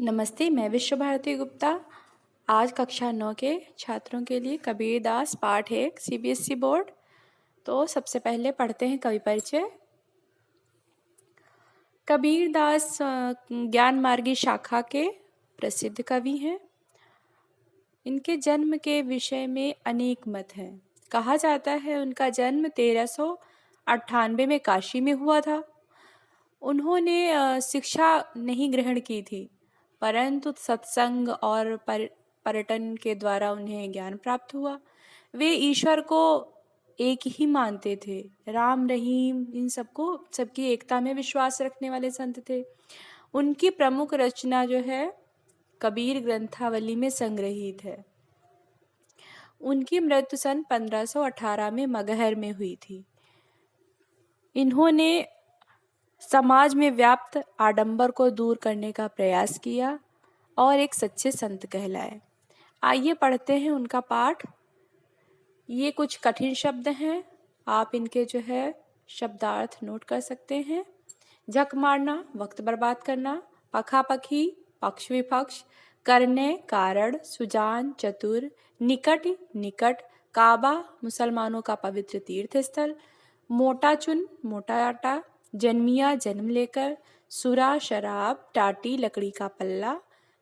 नमस्ते, मैं विश्व भारती गुप्ता। आज कक्षा 9 के छात्रों के लिए कबीरदास पाठ 1 सीबीएसई बोर्ड। तो सबसे पहले पढ़ते हैं कवि परिचय। कबीरदास ज्ञान मार्गी शाखा के प्रसिद्ध कवि हैं। इनके जन्म के विषय में अनेक मत हैं। कहा जाता है उनका जन्म 1398 में काशी में हुआ था। उन्होंने शिक्षा नहीं ग्रहण की थी, परंतु सत्संग और पर्यटन के द्वारा उन्हें ज्ञान प्राप्त हुआ। वे ईश्वर को एक ही मानते थे। राम रहीम इन सबकी एकता में विश्वास रखने वाले संत थे। उनकी प्रमुख रचना जो है कबीर ग्रंथावली में संग्रहित है। उनकी मृत्यु सन 1518 में मगहर में हुई थी। इन्होंने समाज में व्याप्त आडंबर को दूर करने का प्रयास किया और एक सच्चे संत कहलाए। आइए पढ़ते हैं उनका पाठ। ये कुछ कठिन शब्द हैं, आप इनके जो है शब्दार्थ नोट कर सकते हैं। झक मारना, वक्त बर्बाद करना, पखापखी, पक्ष विपक्ष, करने, कारण, सुजान, चतुर, निकट, निकट, काबा मुसलमानों का पवित्र तीर्थ स्थल, मोटा चुन, मोटा आटा, जन्मिया जन्म लेकर, सुरा शराब, टाटी लकड़ी का पल्ला,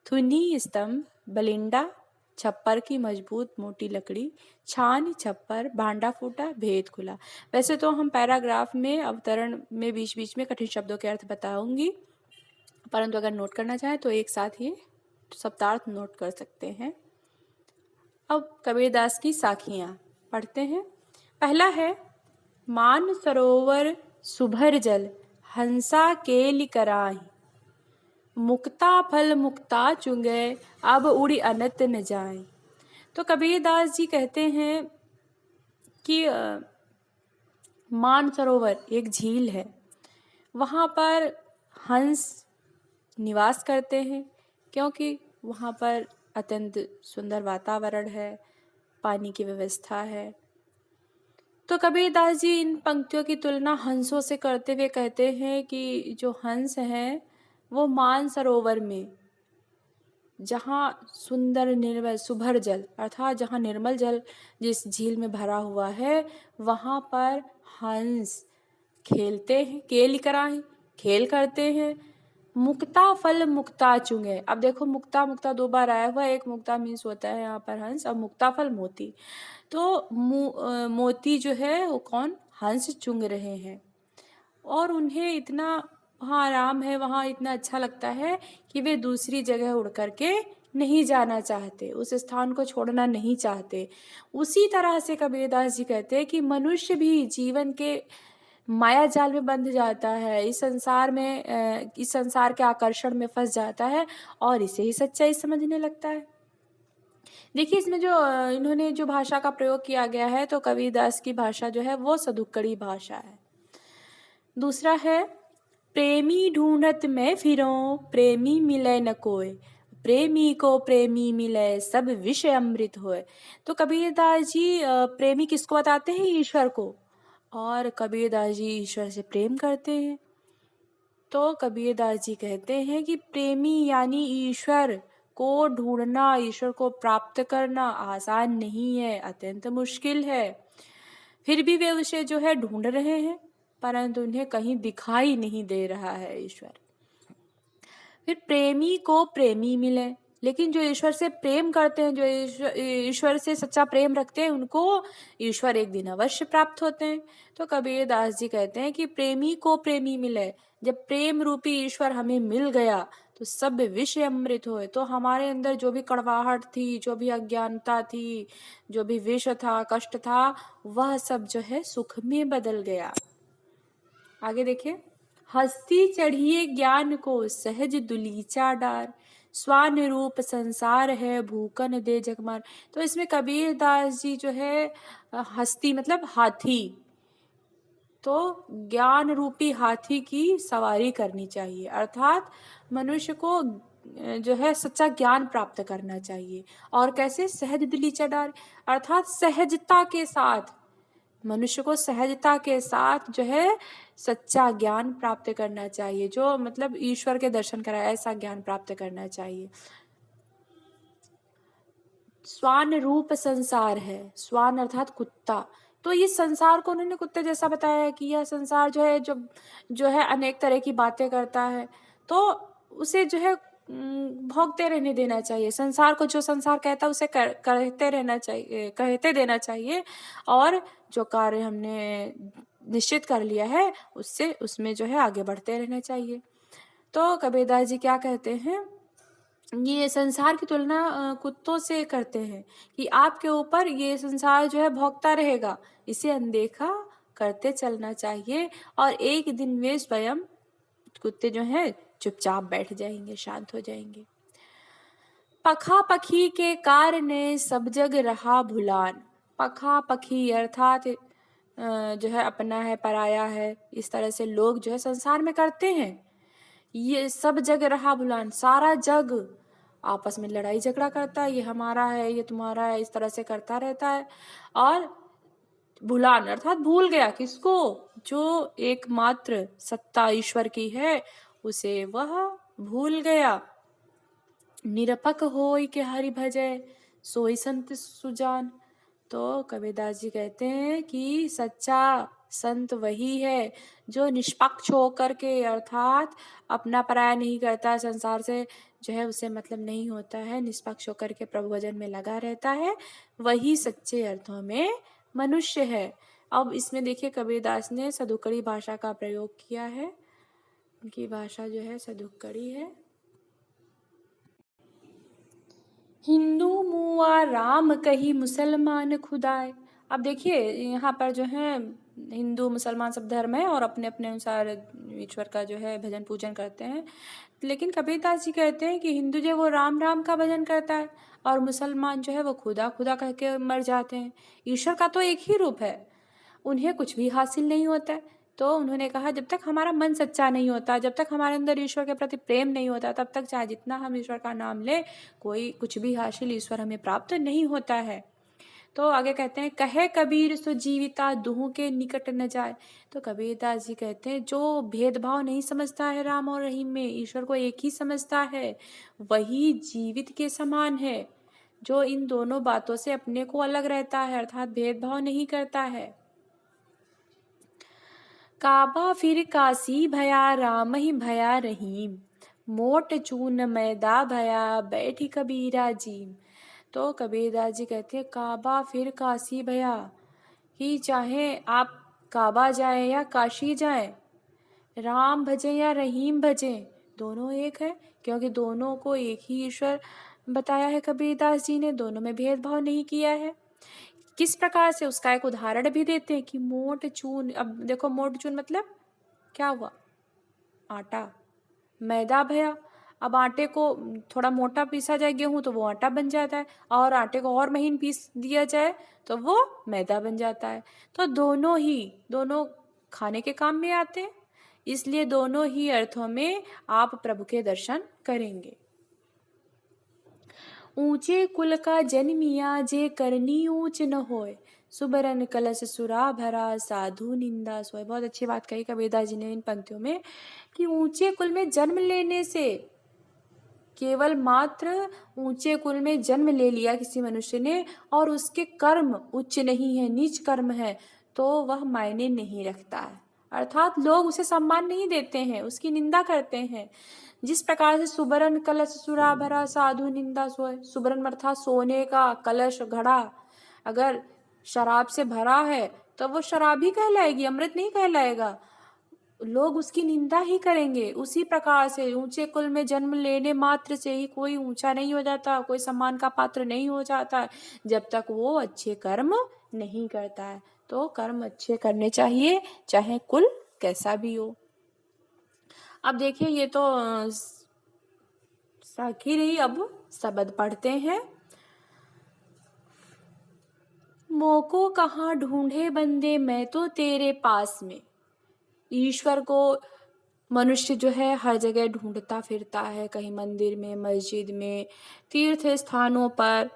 थुनी स्तंभ, बलिंडा छप्पर की मजबूत मोटी लकड़ी, छान छप्पर, भांडा फूटा, भेद खुला। वैसे तो हम पैराग्राफ में अवतरण में बीच बीच में कठिन शब्दों के अर्थ बताऊंगी, परंतु अगर नोट करना चाहें तो एक साथ ये शब्दार्थ नोट कर सकते हैं। अब कबीरदास की साखियाँ पढ़ते हैं। पहला है मान सरोवर सुभर जल, हंसा केलि कराहि, मुक्ता फल मुक्ता चुंगे, अब उड़ी अनत न जाए। तो कबीरदास जी कहते हैं कि मान सरोवर एक झील है, वहाँ पर हंस निवास करते हैं क्योंकि वहाँ पर अत्यंत सुंदर वातावरण है, पानी की व्यवस्था है। तो कबीरदास जी इन पंक्तियों की तुलना हंसों से करते हुए कहते हैं कि जो हंस हैं वो मान सरोवर में, जहाँ सुंदर निर्मल सुभर जल अर्थात जहाँ निर्मल जल जिस झील में भरा हुआ है, वहाँ पर हंस खेलते हैं, खेल कराएं, खेल करते हैं। मुक्ता फल मुक्ता चुंगे। अब देखो मुक्ता मुक्ता दो बार आया हुआ है, एक मुक्ता मीन्स होता है यहाँ पर हंस, और मुक्ता फल मोती। तो मोती जो है वो कौन, हंस चुंग रहे हैं और उन्हें इतना वहाँ आराम है, वहाँ इतना अच्छा लगता है कि वे दूसरी जगह उड़ करके नहीं जाना चाहते, उस स्थान को छोड़ना नहीं चाहते। उसी तरह से कबीरदास जी कहते हैं कि मनुष्य भी जीवन के माया जाल में बंध जाता है, इस संसार के आकर्षण में फंस जाता है और इसे ही सच्चाई समझने लगता है। देखिए इसमें जो इन्होंने जो भाषा का प्रयोग किया गया है, तो कबीरदास की भाषा जो है वो सदुक्कड़ी भाषा है। दूसरा है प्रेमी ढूंढत मैं फिरूं, प्रेमी मिले न कोय, प्रेमी को प्रेमी मिले सब विषय अमृत होए। तो कबीरदास जी प्रेमी किसको बताते हैं, ईश्वर को, और कबीरदास जी ईश्वर से प्रेम करते हैं। तो कबीरदास जी कहते हैं कि प्रेमी यानी ईश्वर को ढूंढना, ईश्वर को प्राप्त करना आसान नहीं है, अत्यंत मुश्किल है। फिर भी वे उसे जो है ढूंढ रहे हैं, परंतु उन्हें कहीं दिखाई नहीं दे रहा है ईश्वर। फिर प्रेमी को प्रेमी मिले, लेकिन जो ईश्वर से प्रेम करते हैं, जो ईश्वर से सच्चा प्रेम रखते हैं, उनको ईश्वर एक दिन अवश्य प्राप्त होते हैं। तो कबीरदास जी कहते हैं कि प्रेमी को प्रेमी मिले। जब प्रेम रूपी ईश्वर हमें मिल गया तो सब विषय अमृत होए। तो हमारे अंदर जो भी कड़वाहट थी, जो भी अज्ञानता थी, जो भी विष था, कष्ट था, वह सब जो है सुख में बदल गया। आगे देखिए, हस्ती चढ़िए ज्ञान को सहज दुलीचा डार, स्वान रूप संसार है भूकन दे जगमार। तो इसमें कबीरदास जी जो है हस्ती मतलब हाथी, तो ज्ञान रूपी हाथी की सवारी करनी चाहिए, अर्थात मनुष्य को जो है सच्चा ज्ञान प्राप्त करना चाहिए। और कैसे, सहज दिली चढ़ार, अर्थात सहजता के साथ, मनुष्य को सहजता के साथ जो है सच्चा ज्ञान प्राप्त करना चाहिए, जो मतलब ईश्वर के दर्शन कराए, ऐसा ज्ञान प्राप्त करना चाहिए। स्वान रूप संसार है, स्वान अर्थात कुत्ता। तो इस संसार को उन्होंने कुत्ते जैसा बताया है कि यह संसार जो है जो है अनेक तरह की बातें करता है, तो उसे जो है भोगते रहने देना चाहिए। संसार को जो संसार कहता है उसे कहते रहना चाहिए, कहते देना चाहिए, और जो कार्य हमने निश्चित कर लिया है उससे उसमें जो है आगे बढ़ते रहना चाहिए। तो कबीरदास जी क्या कहते हैं, ये संसार की तुलना कुत्तों से करते हैं कि आपके ऊपर ये संसार जो है भौंकता रहेगा, इसे अनदेखा करते चलना चाहिए, और एक दिन वे स्वयं कुत्ते जो हैं चुपचाप बैठ जाएंगे, शांत हो जाएंगे। पखा पखी के कारणे सब जग रहा भुलान। पखा पखी अर्थात जो है अपना है, पराया है, इस तरह से लोग जो है संसार में करते हैं। ये सब जग रहा भुलान, सारा जग आपस में लड़ाई झगड़ा करता है, ये हमारा है, ये तुम्हारा है, इस तरह से करता रहता है। और भुलान अर्थात भूल गया किसको, जो एकमात्र सत्ता ईश्वर की है उसे वह भूल गया। निरपक होय के हरि भजय, सोई संत सुजान। तो कबीरदास जी कहते हैं कि सच्चा संत वही है जो निष्पक्ष होकर के, अर्थात अपना पराया नहीं करता, संसार से जो है उसे मतलब नहीं होता है, निष्पक्ष होकर के प्रभु भजन में लगा रहता है, वही सच्चे अर्थों में मनुष्य है। अब इसमें देखिए कबीरदास ने सदुक्कड़ी भाषा का प्रयोग किया है, उनकी भाषा जो है सदुक्कड़ी है। हिंदू मुआ राम कही मुसलमान खुदाए। अब देखिए यहाँ पर जो है हिंदू मुसलमान सब धर्म है और अपने अपने अनुसार ईश्वर का जो है भजन पूजन करते हैं, लेकिन कबीरदास जी कहते हैं कि हिंदू जो वो राम राम का भजन करता है और मुसलमान जो है वो खुदा खुदा कह के मर जाते हैं। ईश्वर का तो एक ही रूप है, उन्हें कुछ भी हासिल नहीं होता है। तो उन्होंने कहा जब तक हमारा मन सच्चा नहीं होता, जब तक हमारे अंदर ईश्वर के प्रति प्रेम नहीं होता, तब तक चाहे जितना हम ईश्वर का नाम ले, कोई कुछ भी हासिल ईश्वर हमें प्राप्त नहीं होता है। तो आगे कहते हैं कहे कबीर सो जीविता दुहु के निकट न जाए। तो कबीरदास जी कहते हैं जो भेदभाव नहीं समझता है राम और रहीम में, ईश्वर को एक ही समझता है, वही जीवित के समान है। जो इन दोनों बातों से अपने को अलग रहता है, अर्थात भेदभाव नहीं करता है। काबा फिर काशी भया राम ही भया रहीम, मोट चून मैदा भया बैठी कबीरा जीम। तो कबीरदास जी कहते हैं काबा फिर काशी भया, कि चाहे आप काबा जाएं या काशी जाएं, राम भजें या रहीम भजें, दोनों एक है, क्योंकि दोनों को एक ही ईश्वर बताया है कबीरदास जी ने, दोनों में भेदभाव नहीं किया है। किस प्रकार से, उसका एक उदाहरण भी देते हैं कि मोट चून। अब देखो मोट चून मतलब क्या हुआ, आटा, मैदा भया। अब आटे को थोड़ा मोटा पीसा जाए गेहूं तो वो आटा बन जाता है, और आटे को और महीन पीस दिया जाए तो वो मैदा बन जाता है। तो दोनों खाने के काम में आते हैं, इसलिए दोनों ही अर्थों में आप प्रभु के दर्शन करेंगे। ऊंचे कुल का जन्मिया जे करनी ऊंच न होए, सुबरन कलश सुरा भरा साधु निंदा सोए। बहुत अच्छी बात कही कबीरदास जी ने इन पंक्तियों में कि ऊंचे कुल में जन्म लेने से, केवल मात्र ऊंचे कुल में जन्म ले लिया किसी मनुष्य ने और उसके कर्म उच्च नहीं है, नीच कर्म है, तो वह मायने नहीं रखता है, अर्थात लोग उसे सम्मान नहीं देते हैं, उसकी निंदा करते हैं। जिस प्रकार से सुबरन कलश सुरा भरा साधु निंदा सोए, सुबरन अर्थात सोने का कलश घड़ा अगर शराब से भरा है तो वो शराब ही कहलाएगी, अमृत नहीं कहलाएगा, लोग उसकी निंदा ही करेंगे। उसी प्रकार से ऊंचे कुल में जन्म लेने मात्र से ही कोई ऊंचा नहीं हो जाता, कोई सम्मान का पात्र नहीं हो जाता जब तक वो अच्छे कर्म नहीं करता है। तो कर्म अच्छे करने चाहिए, चाहे कुल कैसा भी हो। अब देखिए ये तो साखी रही, अब शब्द पढ़ते हैं। मोको कहाँ ढूंढे बंदे मैं तो तेरे पास में। ईश्वर को मनुष्य जो है हर जगह ढूंढता फिरता है, कहीं मंदिर में, मस्जिद में, तीर्थ स्थानों पर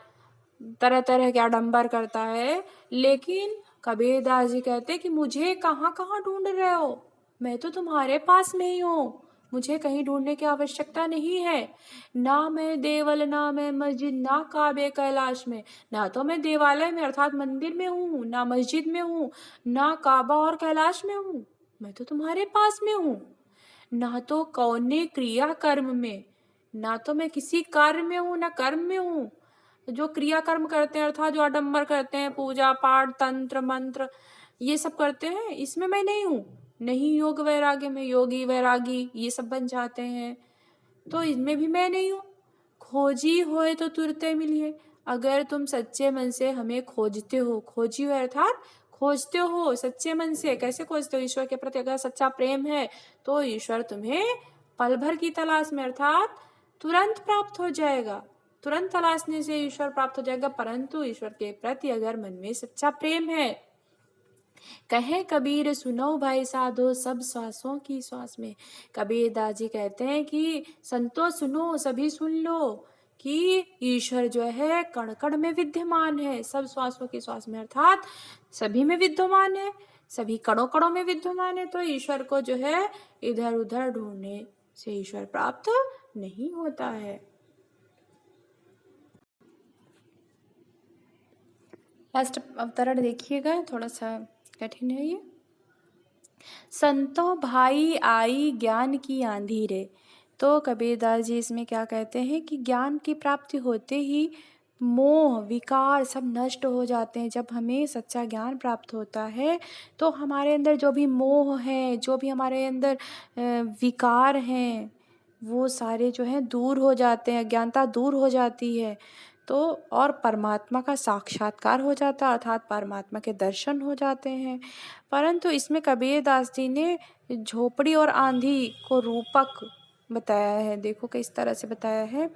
तरह तरह के आडंबर करता है, लेकिन कबीरदास जी कहते कि मुझे कहाँ कहाँ ढूंढ रहे हो, मैं तो तुम्हारे पास में ही हूँ, मुझे कहीं ढूंढने की आवश्यकता नहीं है। ना मैं देवल, ना मैं मस्जिद, ना काबे कैलाश में, ना तो मैं देवालय में अर्थात मंदिर में हूँ, ना मस्जिद में हूँ, ना काबा और कैलाश में हूँ, मैं तो तुम्हारे पास में हूँ। ना तो कौने क्रिया कर्म में, ना तो मैं किसी कार्य में हूँ, ना कर्म में हूँ। जो क्रिया कर्म करते हैं अर्थात जो आडंबर करते हैं, पूजा पाठ तंत्र मंत्र ये सब करते हैं, इसमें मैं नहीं हूँ। नहीं योग वैराग्य में योगी वैरागी ये सब बन जाते हैं, तो इनमें भी मैं नहीं हूँ। खोजी होए तो तुरते मिलिए, अगर तुम सच्चे मन से हमें खोजते हो, खोजी हो अर्थात खोजते हो सच्चे मन से। कैसे खोजते हो? ईश्वर के प्रति अगर सच्चा प्रेम है तो ईश्वर तुम्हें पल भर की तलाश में अर्थात तुरंत प्राप्त हो जाएगा। तुरंत तलाशने से ईश्वर प्राप्त हो जाएगा, परंतु ईश्वर के प्रति अगर मन में सच्चा प्रेम है। कहे कबीर सुनो भाई साधो, सब श्वासों की श्वास में। कबीर दास जी कहते हैं कि संतो सुनो, सभी सुन लो कि ईश्वर जो है कण कण में विद्यमान है, सब श्वासों की श्वास में अर्थात सभी में विद्यमान है, सभी कणों कणों में विद्यमान है। तो ईश्वर को जो है इधर उधर ढूंढने से ईश्वर प्राप्त नहीं होता है। लास्ट अवतरण देखिएगा, थोड़ा सा कठिन है ये। संतो भाई आई ज्ञान की आंधी रे। तो कबीरदास जी इसमें क्या कहते हैं कि ज्ञान की प्राप्ति होते ही मोह विकार सब नष्ट हो जाते हैं। जब हमें सच्चा ज्ञान प्राप्त होता है तो हमारे अंदर जो भी मोह है, जो भी हमारे अंदर विकार हैं, वो सारे जो हैं दूर हो जाते हैं, अज्ञानता दूर हो जाती है। तो और परमात्मा का साक्षात्कार हो जाता है, अर्थात परमात्मा के दर्शन हो जाते हैं। परंतु इसमें कबीरदास जी ने झोपड़ी और आंधी को रूपक बताया है। देखो किस तरह से बताया है।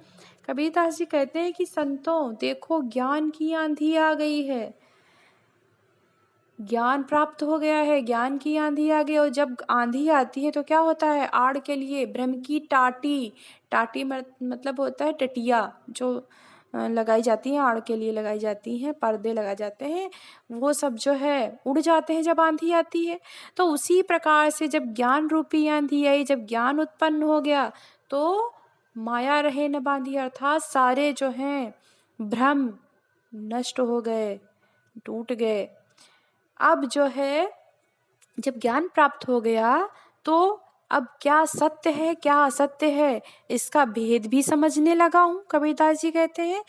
कबीरदास जी कहते हैं कि संतों देखो ज्ञान की आंधी आ गई है, ज्ञान प्राप्त हो गया है, ज्ञान की आंधी आ गई। और जब आंधी आती है तो क्या होता है? आड़ के लिए ब्रह्म की टाटी, टाटी मतलब होता है टटिया, जो लगाई जाती हैं, आड़ के लिए लगाई जाती हैं, पर्दे लगाए जाते हैं, वो सब जो है उड़ जाते हैं जब आंधी आती है। तो उसी प्रकार से जब ज्ञान रूपी आंधी आई, जब ज्ञान उत्पन्न हो गया तो माया रहे न बांधी, अर्थात सारे जो हैं भ्रम नष्ट हो गए, टूट गए। अब जो है जब ज्ञान प्राप्त हो गया तो अब क्या सत्य है क्या असत्य है इसका भेद भी समझने लगा हूँ, कबीरदास जी कहते हैं।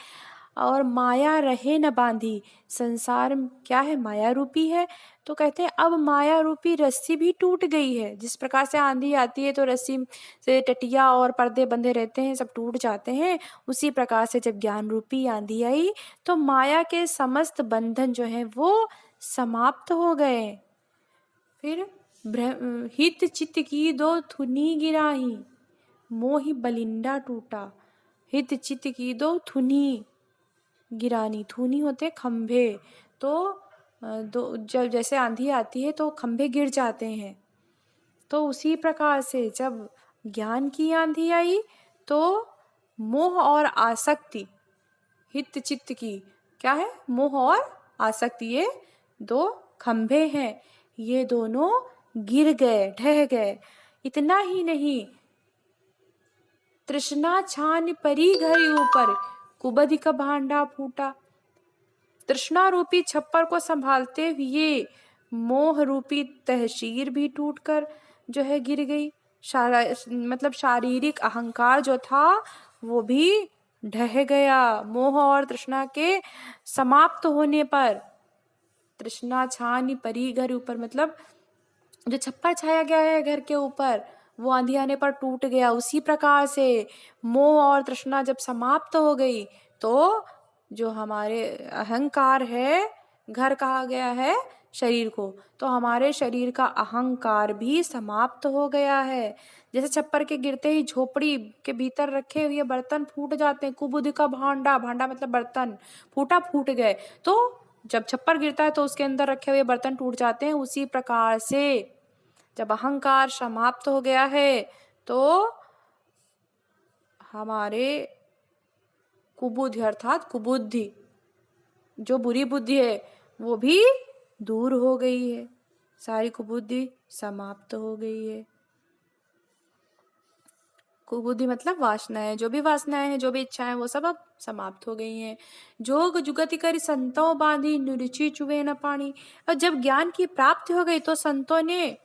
और माया रहे न बांधी, संसार क्या है? माया रूपी है। तो कहते हैं अब माया रूपी रस्सी भी टूट गई है। जिस प्रकार से आंधी आती है तो रस्सी से टटिया और पर्दे बंधे रहते हैं, सब टूट जाते हैं, उसी प्रकार से जब ज्ञान रूपी आंधी आई तो माया के समस्त बंधन जो है वो समाप्त हो गए। फिर हित चित की दो थुनी गिराही, मोहि बलिंडा टूटा। हित चित की दो थुनी गिरानी, थूनी होते खंभे। तो दो जब जैसे आंधी आती है तो खंभे गिर जाते हैं, तो उसी प्रकार से जब ज्ञान की आंधी आई तो मोह और आसक्ति, हित चित्त की क्या है? मोह और आसक्ति, ये दो खंभे हैं, ये दोनों गिर गए, ढह गए। इतना ही नहीं, तृष्णा छान परी घरी ऊपर, कुबधि का भांडा फूटा। तृष्णा रूपी छप्पर को संभालते हुए मोह रूपी तहसीर भी टूटकर जो है गिर गई। मतलब शारीरिक अहंकार जो था वो भी ढह गया। मोह और तृष्णा के समाप्त होने पर, तृष्णा छानी परी घर ऊपर मतलब जो छप्पर छाया गया है घर के ऊपर वो आंधी आने पर टूट गया। उसी प्रकार से मोह और तृष्णा जब समाप्त हो गई तो जो हमारे अहंकार है, घर कहा गया है शरीर को, तो हमारे शरीर का अहंकार भी समाप्त हो गया है। जैसे छप्पर के गिरते ही झोपड़ी के भीतर रखे हुए बर्तन फूट जाते हैं, कुबुद का भांडा, भांडा मतलब बर्तन, फूटा फूट गए। तो जब छप्पर गिरता है तो उसके अंदर रखे हुए बर्तन टूट जाते हैं। उसी प्रकार से जब अहंकार समाप्त हो गया है तो हमारे कुबुद्धि अर्थात कुबुद्धि, जो बुरी बुद्धि है वो भी दूर हो गई है, सारी कुबुद्धि समाप्त हो गई है। कुबुद्धि मतलब वासनाएं, जो भी वासनाएं हैं, जो भी इच्छाएं, वो सब अब समाप्त हो गई हैं। जोग जुगति करि संतों बांधी, निरुचि चुवे न पानी। और जब ज्ञान की प्राप्ति हो गई तो संतों ने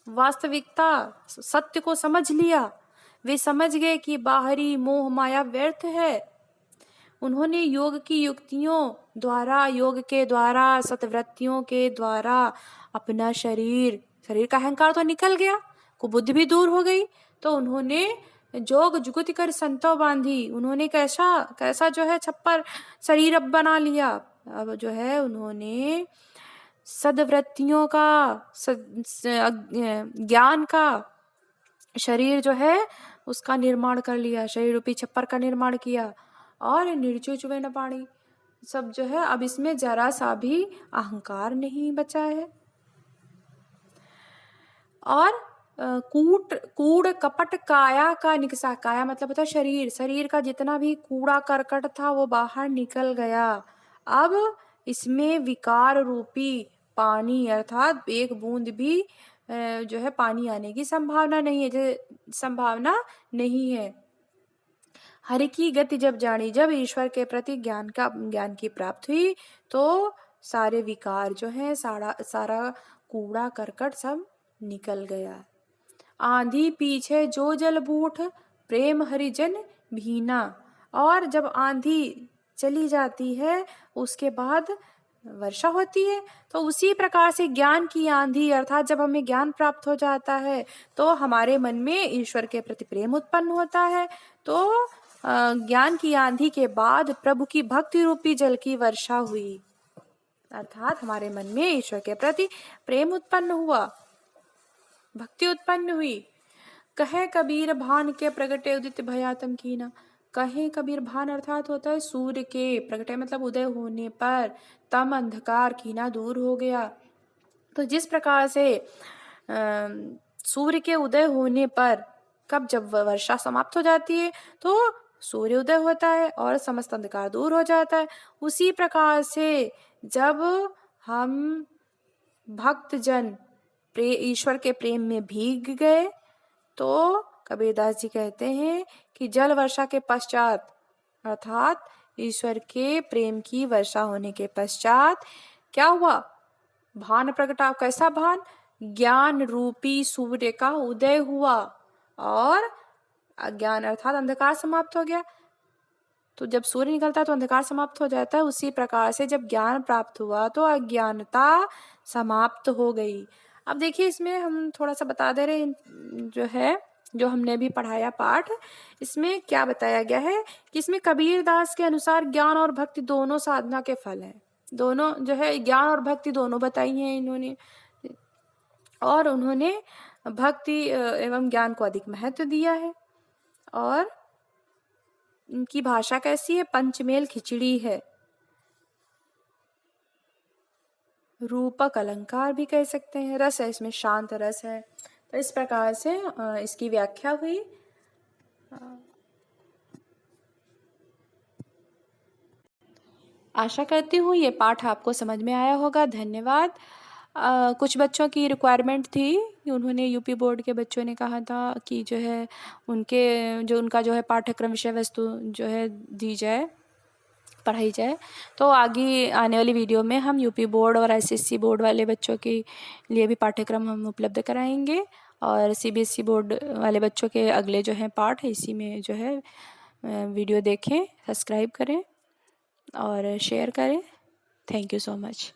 वास्तविकता, सत्य को समझ लिया। वे समझ गए कि बाहरी मोह माया व्यर्थ है। उन्होंने योग की युक्तियों द्वारा, योग के द्वारा, सतवृत्तियों के द्वारा अपना शरीर का अहंकार तो निकल गया, कुबुद्धि भी दूर हो गई। तो उन्होंने जोग जुगति कर संतो बांधी, उन्होंने कैसा कैसा जो है छप्पर शरीर अब बना लिया। अब जो है उन्होंने सद्वृत्तियों का, ज्ञान का शरीर जो है उसका निर्माण कर लिया, शरीर रूपी छप्पर का निर्माण किया। और निर्चु चुवे न पानी, सब जो है अब इसमें जरा सा भी अहंकार नहीं बचा है। और कूड़ कपट काया का निकसा, काया मतलब होता है शरीर, शरीर का जितना भी कूड़ा करकट था वो बाहर निकल गया। अब इसमें विकार रूपी पानी, अर्थात एक बूंद भी जो है पानी आने की संभावना नहीं है, नहीं है। हरि की गति जब जानी, जब ईश्वर के प्रति ज्ञान की प्राप्ति हुई तो सारे विकार जो है, सारा कूड़ा करकट सब निकल गया। आंधी पीछे जो जल बूठ, प्रेम हरिजन भीना। और जब आंधी चली जाती है उसके बाद वर्षा होती है, तो उसी प्रकार से ज्ञान की आंधी, अर्थात जब हमें ज्ञान प्राप्त हो जाता है तो हमारे मन में ईश्वर के प्रति प्रेम उत्पन्न होता है। तो ज्ञान की आंधी के बाद प्रभु की भक्ति रूपी जल की वर्षा हुई, अर्थात हमारे मन में ईश्वर के प्रति प्रेम उत्पन्न हुआ, भक्ति उत्पन्न हुई। कहे कबीर भान के प्रगटे उदित भयातम कीना। कहे कबीर, भान अर्थात होता है सूर्य के, प्रगटे मतलब उदय होने पर, तम अंधकार कीना दूर हो गया। तो जिस प्रकार से सूर्य के उदय होने पर, जब वर्षा समाप्त हो जाती है तो सूर्य उदय होता है और समस्त अंधकार दूर हो जाता है, उसी प्रकार से जब हम भक्तजन ईश्वर के प्रेम में भीग गए तो कबीरदास जी कहते हैं कि जल वर्षा के पश्चात, अर्थात ईश्वर के प्रेम की वर्षा होने के पश्चात क्या हुआ, भान प्रगटा। कैसा भान? ज्ञान रूपी सूर्य का उदय हुआ और अज्ञान अर्थात अंधकार समाप्त हो गया। तो जब सूर्य निकलता है तो अंधकार समाप्त हो जाता है, उसी प्रकार से जब ज्ञान प्राप्त हुआ तो अज्ञानता समाप्त हो गई। अब देखिए इसमें हम थोड़ा सा बता दे रहे हैं, जो है जो हमने अभी पढ़ाया पाठ, इसमें क्या बताया गया है कि इसमें कबीरदास के अनुसार ज्ञान और भक्ति दोनों साधना के फल हैं। दोनों जो है ज्ञान और भक्ति दोनों बताई हैं इन्होंने, और उन्होंने भक्ति एवं ज्ञान को अधिक महत्व दिया है। और इनकी भाषा कैसी है? पंचमेल खिचड़ी है, रूपक अलंकार भी कह सकते हैं, रस है इसमें, शांत रस है। तो इस प्रकार से इसकी व्याख्या हुई। आशा करती हूँ ये पाठ आपको समझ में आया होगा। धन्यवाद। कुछ बच्चों की रिक्वायरमेंट थी, उन्होंने यूपी बोर्ड के बच्चों ने कहा था कि जो है उनका जो है पाठ्यक्रम विषय वस्तु जो है दी जाए, पढ़ाई जाए। तो आगे आने वाली वीडियो में हम यूपी बोर्ड और एसएससी बोर्ड वाले बच्चों के लिए भी पाठ्यक्रम हम उपलब्ध कराएंगे, और सीबीएसई बोर्ड वाले बच्चों के अगले जो है पाठ इसी में जो है वीडियो देखें, सब्सक्राइब करें और शेयर करें। Thank you so much.